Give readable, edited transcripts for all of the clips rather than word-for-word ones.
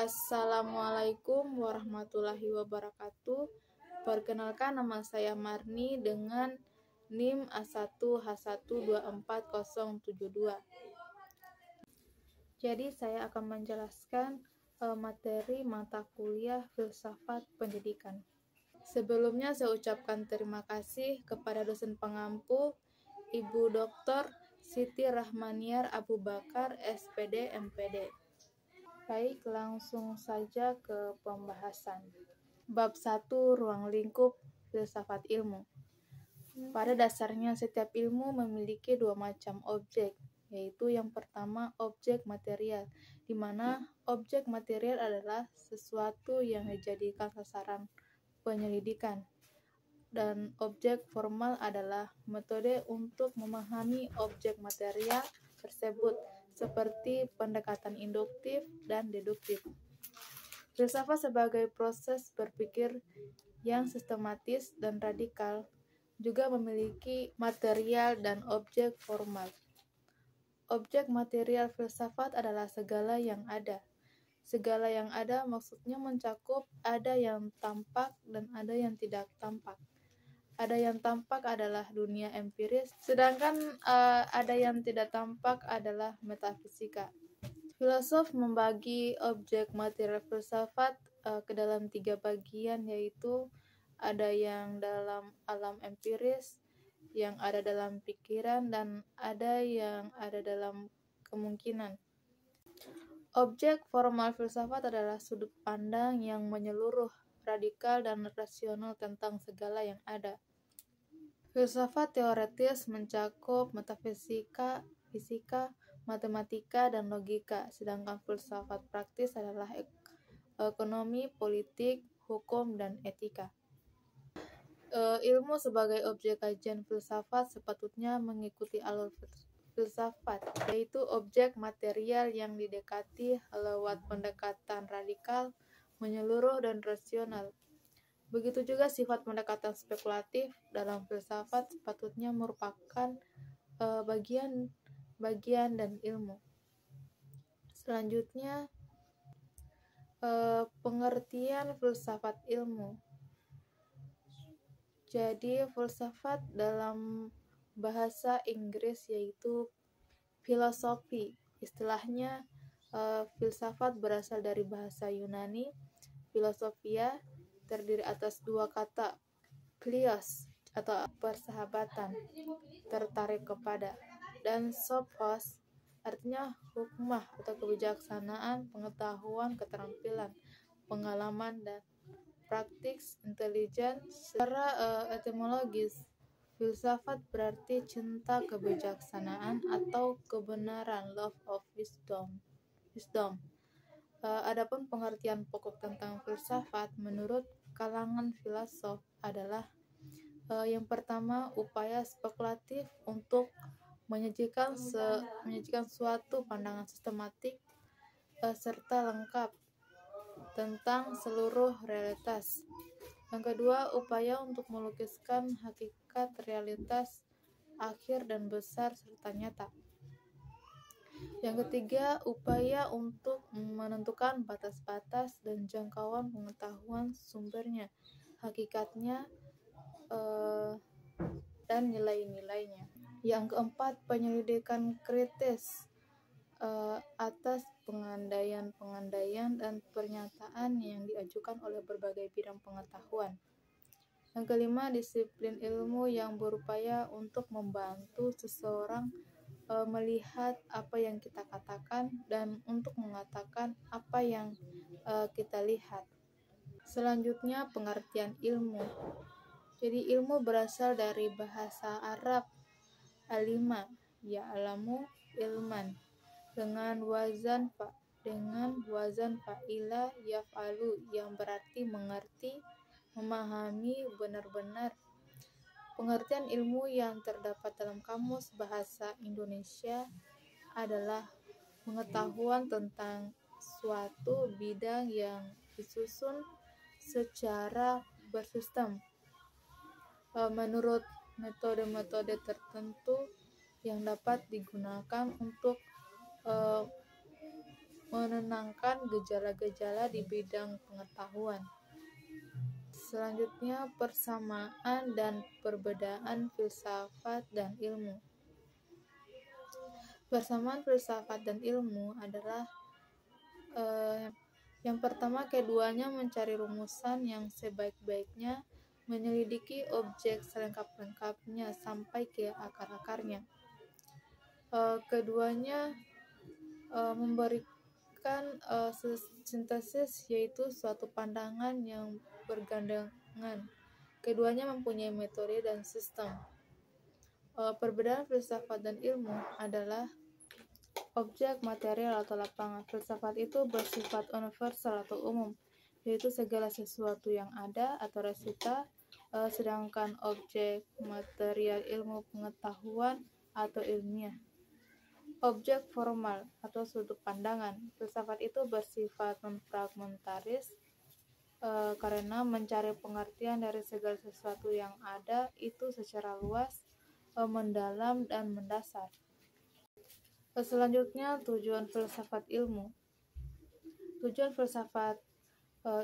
Assalamualaikum warahmatullahi wabarakatuh. Perkenalkan, nama saya Marni dengan NIM A1H1240072. Jadi saya akan menjelaskan materi mata kuliah Filsafat Pendidikan. Sebelumnya saya ucapkan terima kasih kepada dosen pengampu Ibu Dr. Siti Rahmaniar Abu Bakar, SPD, MPD. Baik, langsung saja ke pembahasan. Bab 1, Ruang Lingkup Filsafat Ilmu. Pada dasarnya setiap ilmu memiliki dua macam objek, yaitu yang pertama objek material, di mana objek material adalah sesuatu yang dijadikan sasaran penyelidikan, dan objek formal adalah metode untuk memahami objek material tersebut, seperti pendekatan induktif dan deduktif. Filsafat sebagai proses berpikir yang sistematis dan radikal juga memiliki material dan objek formal. Objek material filsafat adalah segala yang ada. Segala yang ada maksudnya mencakup ada yang tampak dan ada yang tidak tampak. Ada yang tampak adalah dunia empiris, sedangkan ada yang tidak tampak adalah metafisika. Filosof membagi objek material filsafat ke dalam 3 bagian, yaitu ada yang dalam alam empiris, yang ada dalam pikiran, dan ada yang ada dalam kemungkinan. Objek formal filsafat adalah sudut pandang yang menyeluruh, radikal, dan rasional tentang segala yang ada. Filsafat teoretis mencakup metafisika, fisika, matematika, dan logika, sedangkan filsafat praktis adalah ekonomi, politik, hukum, dan etika. Ilmu sebagai objek kajian filsafat sepatutnya mengikuti alur filsafat, yaitu objek material yang didekati lewat pendekatan radikal, menyeluruh, dan rasional. Begitu juga sifat pendekatan spekulatif dalam filsafat sepatutnya merupakan bagian dan ilmu. Selanjutnya, pengertian filsafat ilmu. Jadi, filsafat dalam bahasa Inggris yaitu filosofi. Istilahnya, filsafat berasal dari bahasa Yunani, filosofia, terdiri atas 2 kata, philios atau persahabatan, tertarik kepada, dan sophos artinya hikmah atau kebijaksanaan, pengetahuan, keterampilan, pengalaman, dan praktis, intelijen. Secara etimologis, filsafat berarti cinta kebijaksanaan atau kebenaran, love of wisdom. Adapun pengertian pokok tentang filsafat menurut kalangan filosof adalah yang pertama, upaya spekulatif untuk menyajikan suatu pandangan sistematik serta lengkap tentang seluruh realitas. Yang kedua, upaya untuk melukiskan hakikat realitas akhir dan besar serta nyata. Yang ketiga, upaya untuk menentukan batas-batas dan jangkauan pengetahuan sumbernya, hakikatnya, dan nilai-nilainya. Yang keempat, penyelidikan kritis atas pengandaian dan pernyataan yang diajukan oleh berbagai bidang pengetahuan. Yang kelima, disiplin ilmu yang berupaya untuk membantu seseorang melihat apa yang kita katakan dan untuk mengatakan apa yang kita lihat. Selanjutnya, pengertian ilmu. Jadi, ilmu berasal dari bahasa Arab alima, ya'lamu ilman, dengan wazan fa'ila yaf'alu, yang berarti mengerti, memahami, benar-benar. Pengertian ilmu yang terdapat dalam Kamus Bahasa Indonesia adalah pengetahuan tentang suatu bidang yang disusun secara bersistem menurut metode-metode tertentu yang dapat digunakan untuk menenangkan gejala-gejala di bidang pengetahuan. Selanjutnya, persamaan dan perbedaan filsafat dan ilmu. Persamaan filsafat dan ilmu adalah yang pertama, keduanya mencari rumusan yang sebaik-baiknya, menyelidiki objek selengkap-lengkapnya sampai ke akar-akarnya. Keduanya memberikan sintesis, yaitu suatu pandangan yang bergandengan. Keduanya mempunyai metode dan sistem. Perbedaan filsafat dan ilmu adalah objek, material, atau lapangan. Filsafat itu bersifat universal atau umum, yaitu segala sesuatu yang ada atau resita, sedangkan objek, material, ilmu pengetahuan atau ilmiah. Objek formal atau sudut pandangan. Filsafat itu bersifat fragmentaris, karena mencari pengertian dari segala sesuatu yang ada itu secara luas, mendalam, dan mendasar. Selanjutnya, tujuan filsafat ilmu. Tujuan filsafat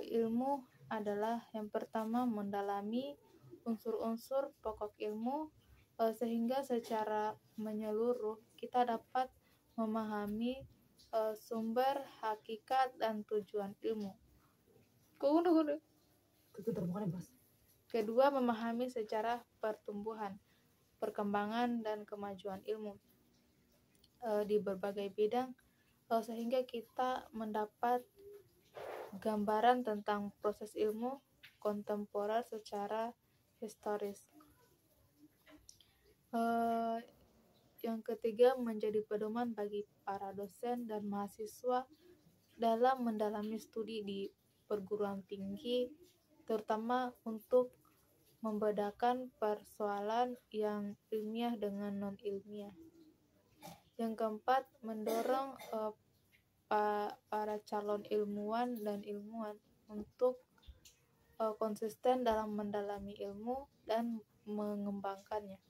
ilmu adalah yang pertama, mendalami unsur-unsur pokok ilmu, sehingga secara menyeluruh kita dapat memahami sumber, hakikat, dan tujuan ilmu. Kedua, memahami sejarah pertumbuhan, perkembangan, dan kemajuan ilmu di berbagai bidang, sehingga kita mendapat gambaran tentang proses ilmu kontemporer secara historis. Yang ketiga, menjadi pedoman bagi para dosen dan mahasiswa dalam mendalami studi di perguruan tinggi, terutama untuk membedakan persoalan yang ilmiah dengan non-ilmiah. Yang keempat, mendorong para calon ilmuwan dan ilmuwan untuk konsisten dalam mendalami ilmu dan mengembangkannya.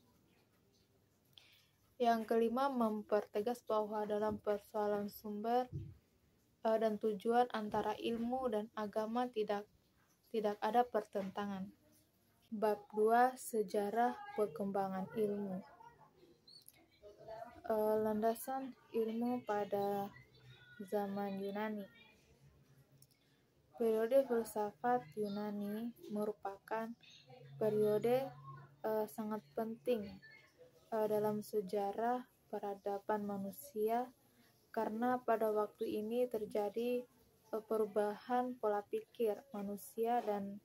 Yang kelima, mempertegas bahwa dalam persoalan sumber dan tujuan antara ilmu dan agama tidak ada pertentangan. Bab 2, sejarah perkembangan ilmu. Landasan ilmu pada zaman Yunani. Periode filsafat Yunani merupakan periode sangat penting dalam sejarah peradaban manusia, karena pada waktu ini terjadi perubahan pola pikir manusia dan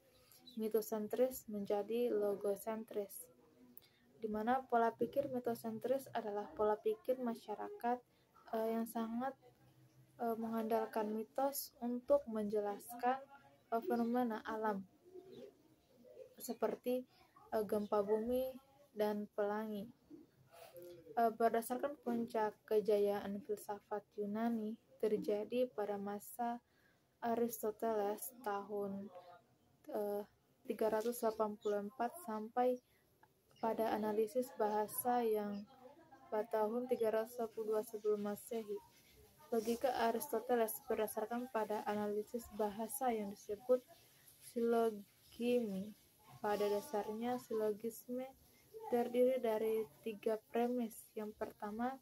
mitosentris menjadi logosentris, di mana pola pikir mitosentris adalah pola pikir masyarakat yang sangat mengandalkan mitos untuk menjelaskan fenomena alam seperti gempa bumi dan pelangi. Berdasarkan puncak kejayaan filsafat Yunani terjadi pada masa Aristoteles tahun 384 sampai pada analisis bahasa yang pada tahun 312 sebelum Masehi. Logika Aristoteles berdasarkan pada analisis bahasa yang disebut silogimi. Pada dasarnya, silogisme terdiri dari 3 premis. Yang pertama,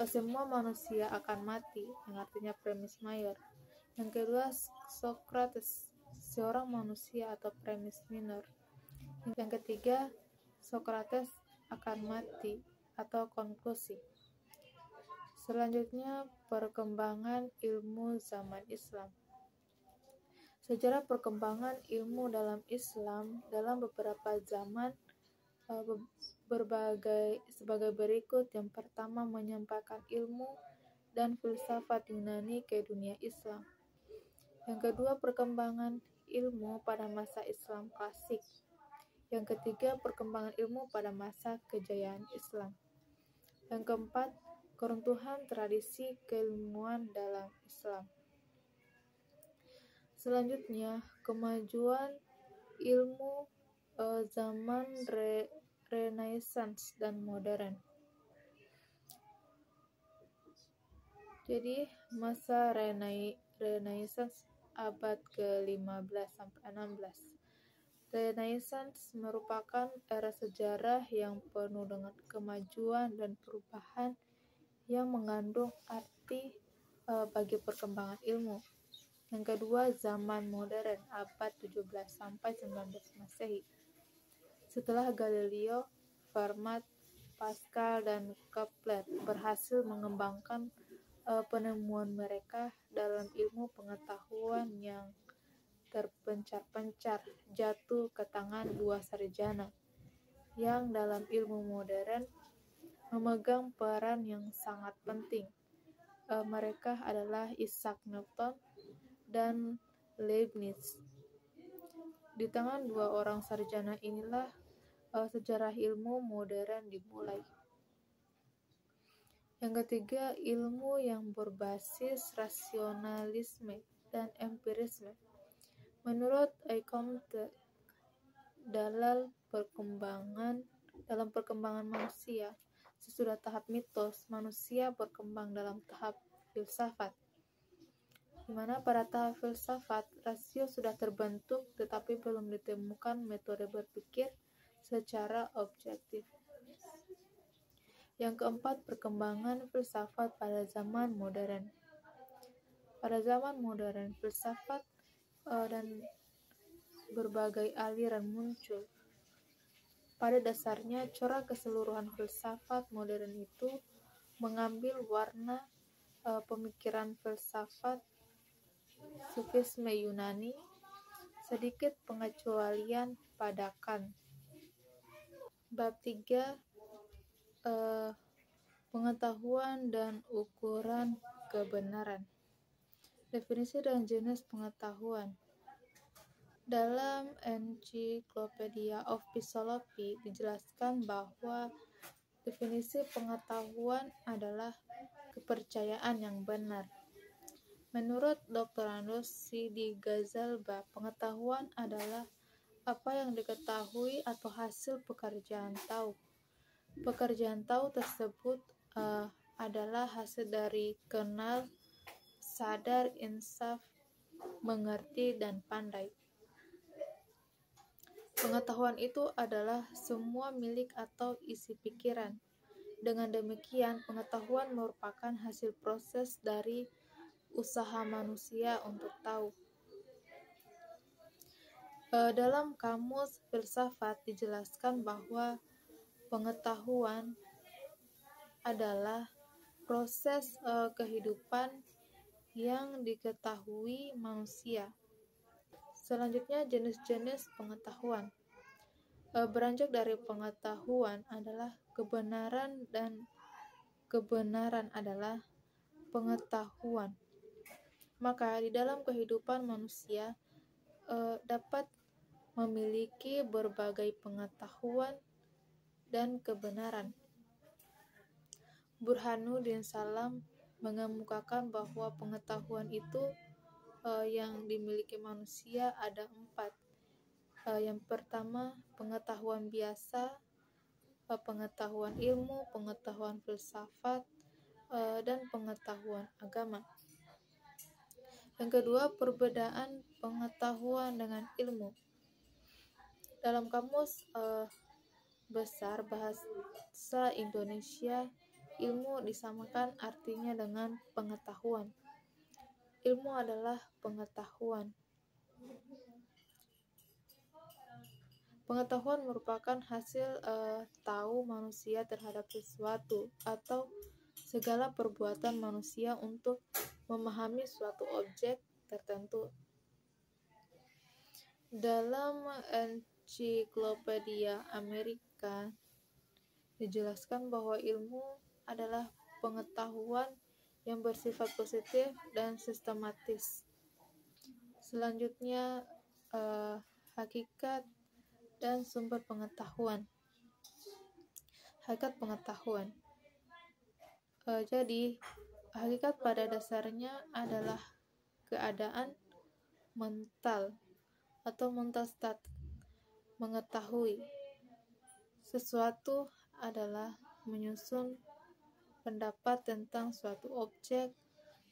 semua manusia akan mati, yang artinya premis mayor. Yang kedua, Socrates, seorang manusia, atau premis minor. Yang ketiga, Socrates akan mati, atau konklusi. Selanjutnya, perkembangan ilmu zaman Islam. Sejarah perkembangan ilmu dalam Islam dalam beberapa zaman sebagai berikut. Yang pertama, menyampaikan ilmu dan filsafat Yunani ke dunia Islam. Yang kedua, perkembangan ilmu pada masa Islam klasik. Yang ketiga, perkembangan ilmu pada masa kejayaan Islam. Yang keempat, keruntuhan tradisi keilmuan dalam Islam. Selanjutnya, kemajuan ilmu zaman Renaissance dan modern. Jadi masa Renaissance abad ke-15 sampai 16. Renaissance merupakan era sejarah yang penuh dengan kemajuan dan perubahan yang mengandung arti bagi perkembangan ilmu. Yang kedua, zaman modern abad 17 sampai 19 Masehi. Setelah Galileo, Fermat, Pascal, dan Kepler berhasil mengembangkan penemuan mereka dalam ilmu pengetahuan yang terpencar-pencar jatuh ke tangan dua sarjana yang dalam ilmu modern memegang peran yang sangat penting. Mereka adalah Isaac Newton dan Leibniz. Di tangan dua orang sarjana inilah sejarah ilmu modern dimulai. Yang ketiga, ilmu yang berbasis rasionalisme dan empirisme. Menurut Comte, dalam perkembangan manusia, sesudah tahap mitos, manusia berkembang dalam tahap filsafat, di mana pada tahap filsafat, rasio sudah terbentuk tetapi belum ditemukan metode berpikir secara objektif. Yang keempat, perkembangan filsafat pada zaman modern. Pada zaman modern, filsafat dan berbagai aliran muncul. Pada dasarnya, corak keseluruhan filsafat modern itu mengambil warna pemikiran filsafat Sufisme Yunani, sedikit pengecualian pada Kant. Bab 3, pengetahuan dan ukuran kebenaran. Definisi dan jenis pengetahuan. Dalam Encyclopedia of Philosophy dijelaskan bahwa definisi pengetahuan adalah kepercayaan yang benar. Menurut Dr. Andros C. D. Gazalba, pengetahuan adalah apa yang diketahui atau hasil pekerjaan tahu. Pekerjaan tahu tersebut adalah hasil dari kenal, sadar, insaf, mengerti, dan pandai. Pengetahuan itu adalah semua milik atau isi pikiran. Dengan demikian, pengetahuan merupakan hasil proses dari usaha manusia untuk tahu. Dalam kamus filsafat dijelaskan bahwa pengetahuan adalah proses kehidupan yang diketahui manusia. Selanjutnya, jenis-jenis pengetahuan. Beranjak dari pengetahuan adalah kebenaran dan kebenaran adalah pengetahuan. Maka di dalam kehidupan manusia dapat memiliki berbagai pengetahuan dan kebenaran. Burhanuddin Salam mengemukakan bahwa pengetahuan itu yang dimiliki manusia ada 4. Yang pertama, pengetahuan biasa, pengetahuan ilmu, pengetahuan filsafat, dan pengetahuan agama. Yang kedua, perbedaan pengetahuan dengan ilmu. Dalam kamus besar bahasa Indonesia, ilmu disamakan artinya dengan pengetahuan. Ilmu adalah pengetahuan. Pengetahuan merupakan hasil tahu manusia terhadap sesuatu atau segala perbuatan manusia untuk memahami suatu objek tertentu. Dalam Encyclopedia Amerika dijelaskan bahwa ilmu adalah pengetahuan yang bersifat positif dan sistematis. Selanjutnya, hakikat dan sumber pengetahuan. Hakikat pengetahuan. Jadi, hakikat pada dasarnya adalah keadaan mental atau mental state. Mengetahui sesuatu adalah menyusun pendapat tentang suatu objek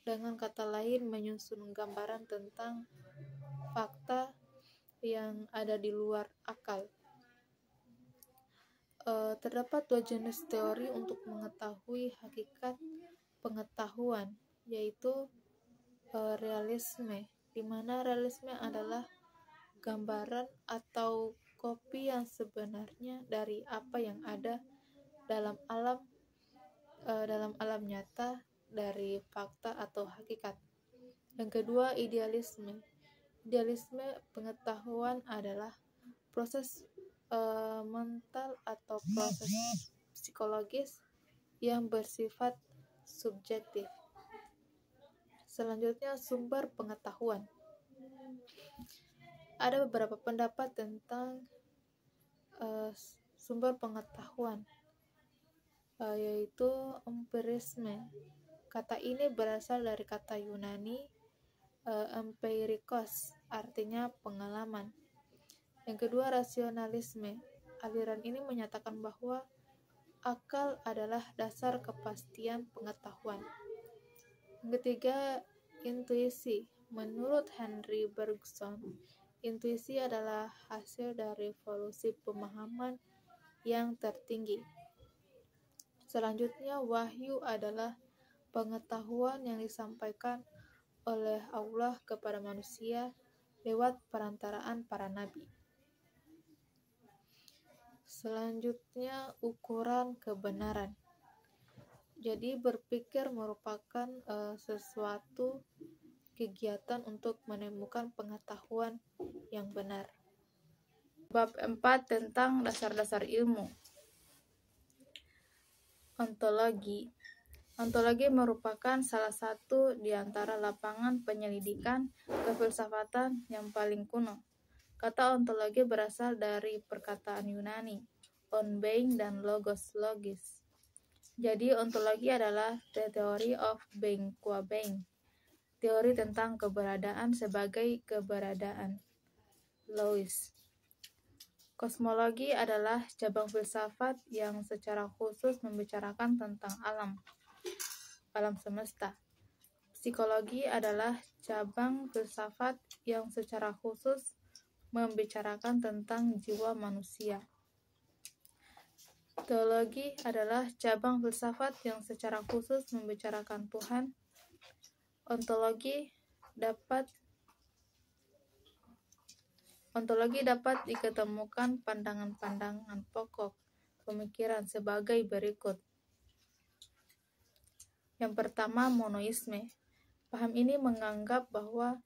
dengan kata lain menyusun gambaran tentang fakta yang ada di luar akal. Terdapat dua jenis teori untuk mengetahui hakikat pengetahuan, yaitu realisme, di mana realisme adalah gambaran atau kopi yang sebenarnya dari apa yang ada dalam alam nyata, dari fakta atau hakikat. Yang kedua, idealisme. Idealisme pengetahuan adalah proses mental atau proses psikologis yang bersifat subjektif. Selanjutnya, sumber pengetahuan. Ada beberapa pendapat tentang sumber pengetahuan, yaitu empirisme. Kata ini berasal dari kata Yunani empirikos, artinya pengalaman. Yang kedua, rasionalisme. Aliran ini menyatakan bahwa akal adalah dasar kepastian pengetahuan. Yang ketiga, intuisi. Menurut Henry Bergson, intuisi adalah hasil dari evolusi pemahaman yang tertinggi. Selanjutnya, wahyu adalah pengetahuan yang disampaikan oleh Allah kepada manusia lewat perantaraan para nabi. Selanjutnya, ukuran kebenaran. Jadi berpikir merupakan sesuatu kegiatan untuk menemukan pengetahuan yang benar. Bab 4 tentang dasar-dasar ilmu. Ontologi. Ontologi merupakan salah satu di antara lapangan penyelidikan kefilsafatan yang paling kuno. Kata ontologi berasal dari perkataan Yunani, on being dan logos, logis. Jadi ontologi adalah the theory of being qua being, teori tentang keberadaan sebagai keberadaan, lois. Kosmologi adalah cabang filsafat yang secara khusus membicarakan tentang alam semesta. Psikologi adalah cabang filsafat yang secara khusus membicarakan tentang jiwa manusia. Teologi adalah cabang filsafat yang secara khusus membicarakan Tuhan. Ontologi dapat diketemukan pandangan-pandangan pokok pemikiran sebagai berikut. Yang pertama, monoisme. Paham ini menganggap bahwa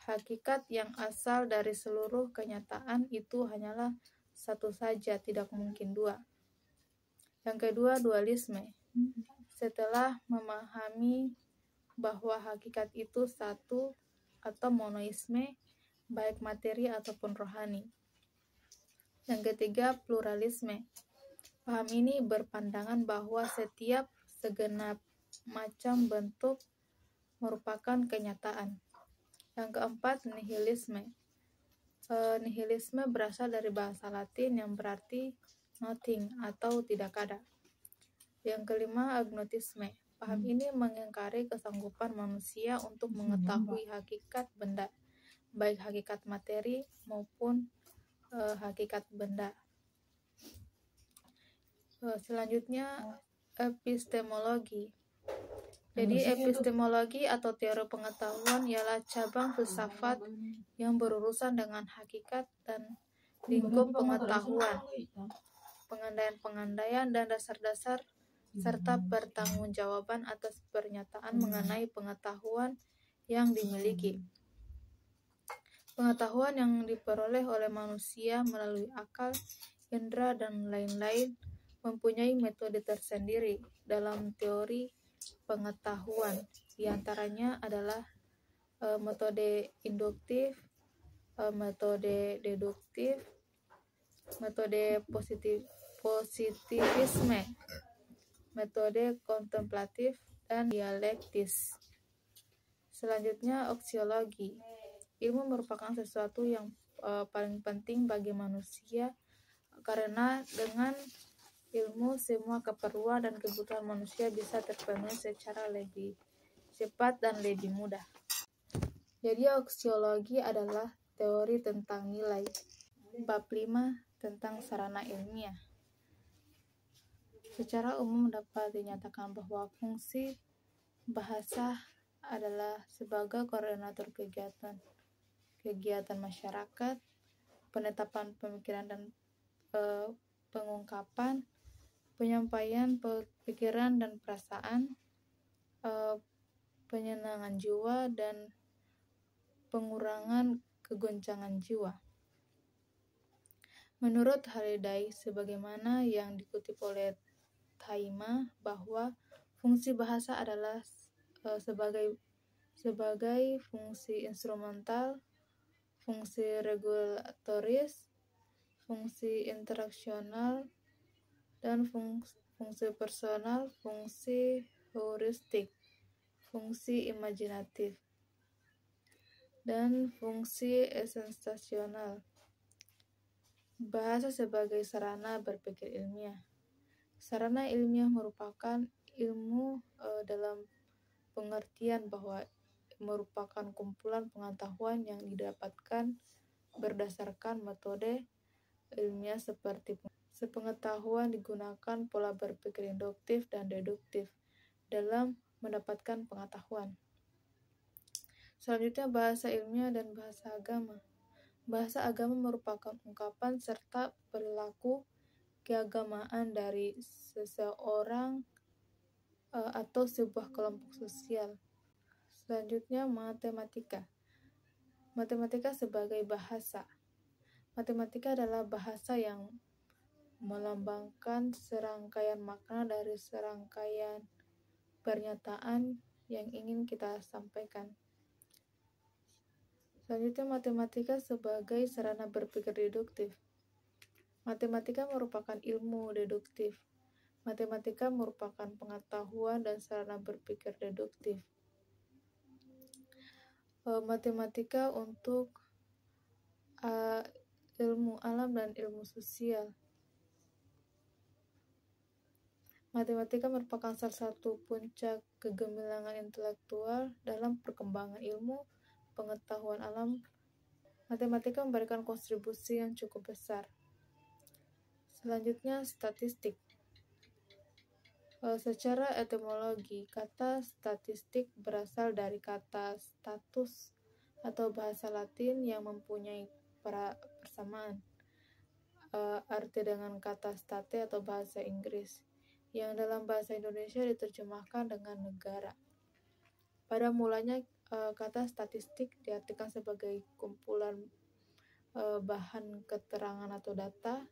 hakikat yang asal dari seluruh kenyataan itu hanyalah satu saja, tidak mungkin dua. Yang kedua, dualisme. Setelah memahami bahwa hakikat itu satu atau monoisme, baik materi ataupun rohani. Yang ketiga, pluralisme. Paham ini berpandangan bahwa setiap segenap macam bentuk merupakan kenyataan. Yang keempat, nihilisme. Nihilisme berasal dari bahasa Latin yang berarti nothing atau tidak ada. Yang kelima, agnotisme. Paham ini mengingkari kesanggupan manusia untuk mengetahui hakikat benda, baik hakikat materi maupun hakikat benda. Selanjutnya, epistemologi. Jadi epistemologi atau teori pengetahuan ialah cabang filsafat yang berurusan dengan hakikat dan lingkup pengetahuan, pengandaian-pengandaian dan dasar-dasar serta pertanggungjawaban atas pernyataan mengenai pengetahuan yang dimiliki. Pengetahuan yang diperoleh oleh manusia melalui akal, indera, dan lain-lain mempunyai metode tersendiri dalam teori pengetahuan. Di antaranya adalah metode induktif, metode deduktif, metode positivisme, metode kontemplatif, dan dialektis. Selanjutnya, aksiologi. Ilmu merupakan sesuatu yang paling penting bagi manusia karena dengan ilmu semua keperluan dan kebutuhan manusia bisa terpenuhi secara lebih cepat dan lebih mudah. Jadi aksiologi adalah teori tentang nilai. Bab 5 tentang sarana ilmiah. Secara umum dapat dinyatakan bahwa fungsi bahasa adalah sebagai koordinator kegiatan masyarakat, penetapan pemikiran dan pengungkapan, penyampaian pikiran dan perasaan, penyenangan jiwa, dan pengurangan kegoncangan jiwa. Menurut Halliday, sebagaimana yang dikutip oleh Taima, bahwa fungsi bahasa adalah sebagai fungsi instrumental, fungsi regulatoris, fungsi interaksional, dan fungsi personal, fungsi heuristik, fungsi imajinatif, dan fungsi esensasional. Bahasa sebagai sarana berpikir ilmiah. Sarana ilmiah merupakan ilmu dalam pengertian bahwa merupakan kumpulan pengetahuan yang didapatkan berdasarkan metode ilmiah seperti sepengetahuan digunakan pola berpikir induktif dan deduktif dalam mendapatkan pengetahuan. Selanjutnya, bahasa ilmiah dan bahasa agama. Bahasa agama merupakan ungkapan serta perilaku keagamaan dari seseorang atau sebuah kelompok sosial. Selanjutnya, matematika. Matematika sebagai bahasa. Matematika adalah bahasa yang melambangkan serangkaian makna dari serangkaian pernyataan yang ingin kita sampaikan. Selanjutnya, matematika sebagai sarana berpikir deduktif. Matematika merupakan ilmu deduktif. Matematika merupakan pengetahuan dan sarana berpikir deduktif. Matematika untuk ilmu alam dan ilmu sosial. Matematika merupakan salah satu puncak kegemilangan intelektual dalam perkembangan ilmu pengetahuan alam. Matematika memberikan kontribusi yang cukup besar. Selanjutnya, statistik. Secara etimologi, kata statistik berasal dari kata status atau bahasa Latin yang mempunyai persamaan arti dengan kata state atau bahasa Inggris, yang dalam bahasa Indonesia diterjemahkan dengan negara. Pada mulanya, kata statistik diartikan sebagai kumpulan bahan keterangan atau data,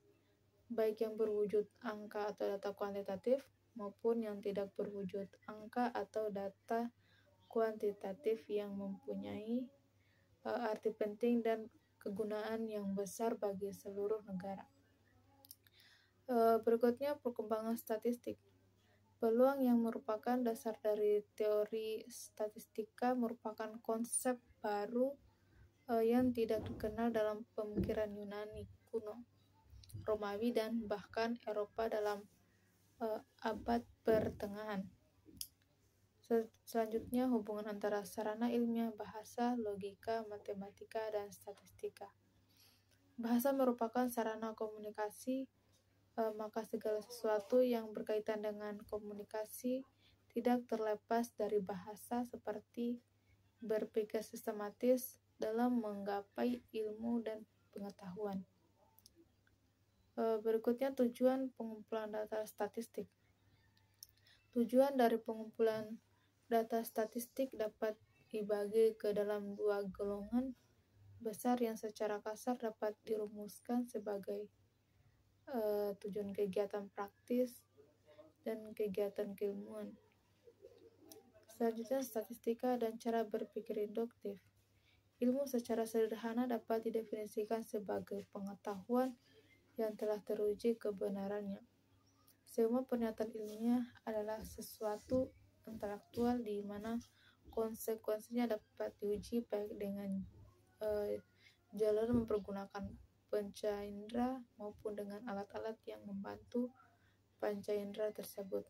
baik yang berwujud angka atau data kuantitatif, maupun yang tidak berwujud angka atau data kuantitatif yang mempunyai arti penting dan kegunaan yang besar bagi seluruh negara. Berikutnya, perkembangan statistik. Peluang yang merupakan dasar dari teori statistika merupakan konsep baru yang tidak dikenal dalam pemikiran Yunani kuno, Romawi, dan bahkan Eropa dalam abad pertengahan. Selanjutnya, hubungan antara sarana ilmiah, bahasa, logika, matematika, dan statistika. Bahasa merupakan sarana komunikasi, maka segala sesuatu yang berkaitan dengan komunikasi tidak terlepas dari bahasa, seperti berpikir sistematis dalam menggapai ilmu dan pengetahuan. Berikutnya, tujuan pengumpulan data statistik. Tujuan dari pengumpulan data statistik dapat dibagi ke dalam dua golongan besar yang secara kasar dapat dirumuskan sebagai tujuan kegiatan praktis dan kegiatan keilmuan. Selanjutnya, statistika dan cara berpikir induktif. Ilmu secara sederhana dapat didefinisikan sebagai pengetahuan yang telah teruji kebenarannya. Semua pernyataan ilmiah adalah sesuatu intelektual di mana konsekuensinya dapat diuji baik dengan jalan mempergunakan panca indera maupun dengan alat-alat yang membantu panca indera tersebut.